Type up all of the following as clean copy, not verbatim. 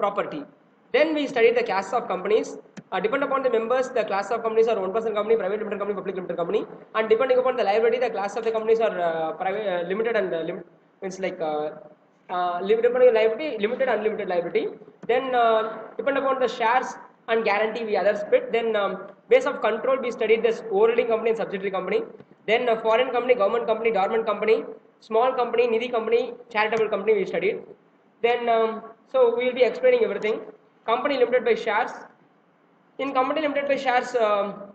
property. Then we studied the classes of companies. Depend upon the members, the class of companies are 1% company, private limited company, public limited company, and depending upon the liability, the class of the companies are private, limited and means like limited liability, limited, unlimited liability. Then depend upon the shares and guarantee we other split. Then base of control we studied this holding company and subsidiary company. Then foreign company, government company, dormant company, small company, nidhi company, charitable company we studied. Then so we will be explaining everything. Company limited by shares. In company limited by shares,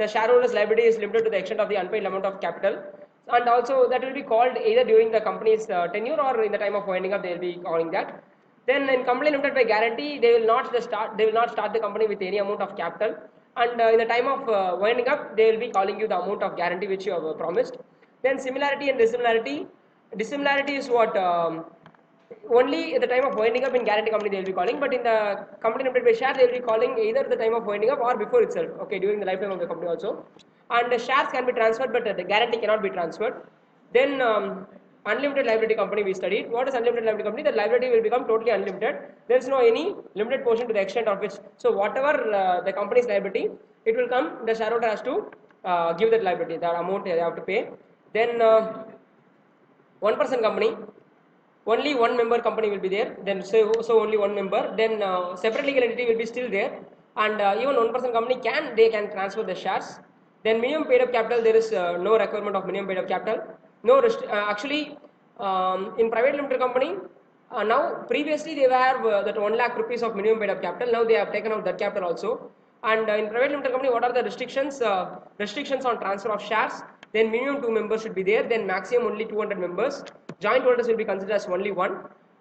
the shareholders' liability is limited to the extent of the unpaid amount of capital, and also that will be called either during the company's tenure or in the time of winding up. They will be calling that. Then in company limited by guarantee, they will not start the company with any amount of capital, and in the time of winding up, they will be calling you the amount of guarantee which you have promised. Then similarity and dissimilarity. Dissimilarity is what only at the time of winding up in guarantee company they will be calling, but in the company limited by share they will be calling either at the time of winding up or before itself. Okay, during the lifetime of the company also. And the shares can be transferred, but the guarantee cannot be transferred. Then unlimited liability company we studied. What is unlimited liability company? The liability will become totally unlimited. There is no any limited portion to the extent of which. So whatever the company's liability, it will come. The shareholder has to give that liability, the amount they have to pay. Then 1% company. Only one member company will be there, then so only one member, then separate legal entity will be still there, and even 1% company they can transfer the shares. Then minimum paid up capital, there is no requirement of minimum paid up capital. No actually in private limited company now previously they were that 1 lakh rupees of minimum paid up capital. Now they have taken out that capital also. And in private limited company, what are the restrictions? Restrictions on transfer of shares. Then minimum 2 members should be there. Then maximum only 200 members. Joint holders will be considered as only one.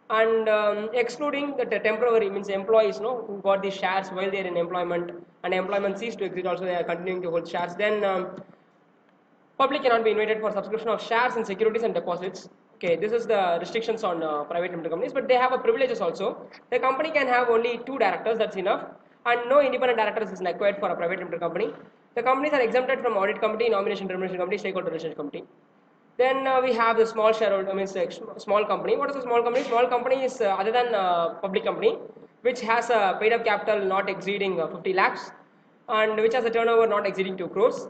And excluding the temporary means employees, who got the shares while they are in employment, and employment ceased to exist. Also, they are continuing to hold shares. Then public cannot be invited for subscription of shares and securities and deposits. Okay, this is the restrictions on private limited companies, but they have a privileges also. The company can have only 2 directors. That's enough. And no independent directors is required for a private limited company. The companies are exempted from audit committee, nomination remuneration committee, stakeholder relations committee. Then we have the small shareholder, means small company. What is a small company? Small company is other than public company, which has a paid up capital not exceeding 50 lakhs, and which has a turnover not exceeding 2 crores.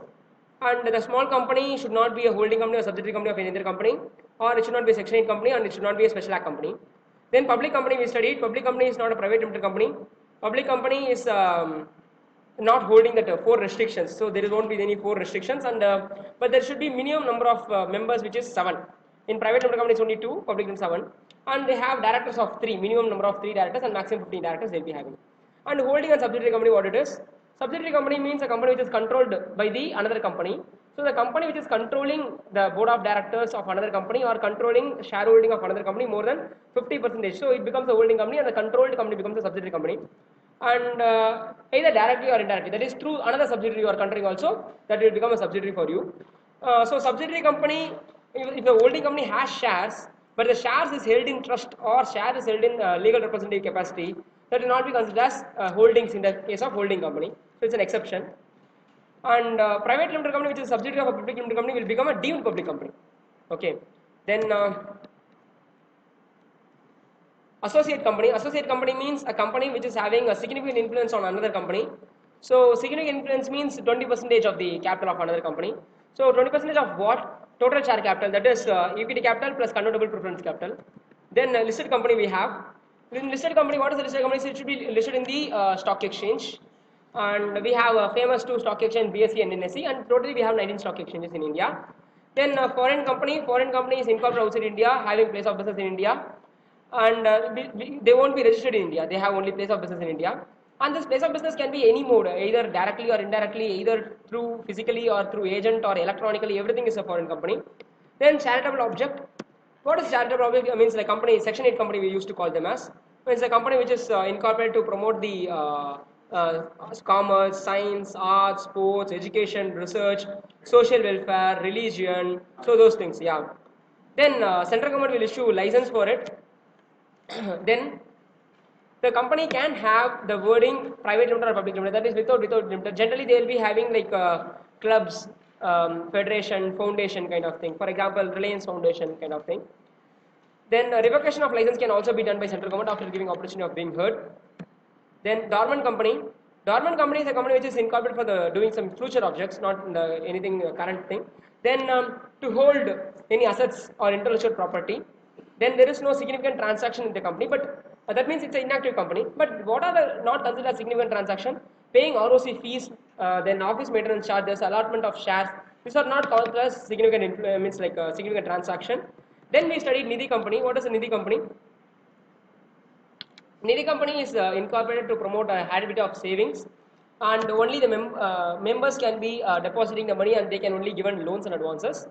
And the small company should not be a holding company or subsidiary company of any other company, or it should not be a Section 8 company, and it should not be a Special Act company. Then public company we studied. Public company is not a private limited company. Public company is not holding that 4 restrictions, so there won't be any 4 restrictions, and but there should be minimum number of members, which is 7. In private limited company it's only 2, public is 7, and they have directors of 3, minimum number of 3 directors, and maximum 15 directors they'll be having. And holding and subsidiary company, what it is? Subsidiary company means a company which is controlled by the another company. So the company which is controlling the board of directors of another company, or controlling shareholding of another company more than 50%, so it becomes a holding company, and the controlled company becomes a subsidiary company. And either directly or indirectly, that is through another subsidiary you are controlling also, that will become a subsidiary for you. So subsidiary company, if the holding company has shares, but the shares is held in trust or share is held in legal representative capacity, that will not be considered as holdings in the case of holding company. So it's an exception. And private limited company, which is a subsidiary of a public limited company, will become a deemed public company. Okay. Then associate company. Associate company means a company which is having a significant influence on another company. So significant influence means 20% of the capital of another company. So 20% of what? Total share capital, that is equity capital plus convertible preference capital. Then listed company we have. In listed company, what is the listed company? So it should be listed in the stock exchange. And we have famous 2 stock exchange, BSE and NSE, and totally we have 19 stock exchanges in India. Then foreign company is incorporated outside India, having place of business in India. And they won't be registered in India, they have only place of business in India. And this place of business can be any mode, either directly or indirectly, either through physically or through agent or electronically, everything is a foreign company. Then charitable object. What is charitable object? It means like company, Section 8 company we used to call them as. It's a company which is incorporated to promote the commerce, science, arts, sports, education, research, social welfare, religion, so those things, yeah. Then central government will issue license for it. Then the company can have the wording private limited or public limited, that is without limited. Generally they will be having like clubs, federation, foundation kind of thing. For example, Reliance Foundation kind of thing. Then revocation of license can also be done by central government after giving opportunity of being heard. Then dormant company. Dormant company is a company which is incorporated for the doing some future objects, not anything current thing. Then to hold any assets or intellectual property. Then there is no significant transaction in the company, but that means it's an inactive company. But what are the not considered as significant transaction? Paying ROC fees, then office maintenance charges, allotment of shares. These are not considered as significant means like a significant transaction. Then we studied Nidhi company. What is a Nidhi company? Nidhi company is incorporated to promote a habit of savings, and only the members can be depositing the money, and they can only given loans and advances.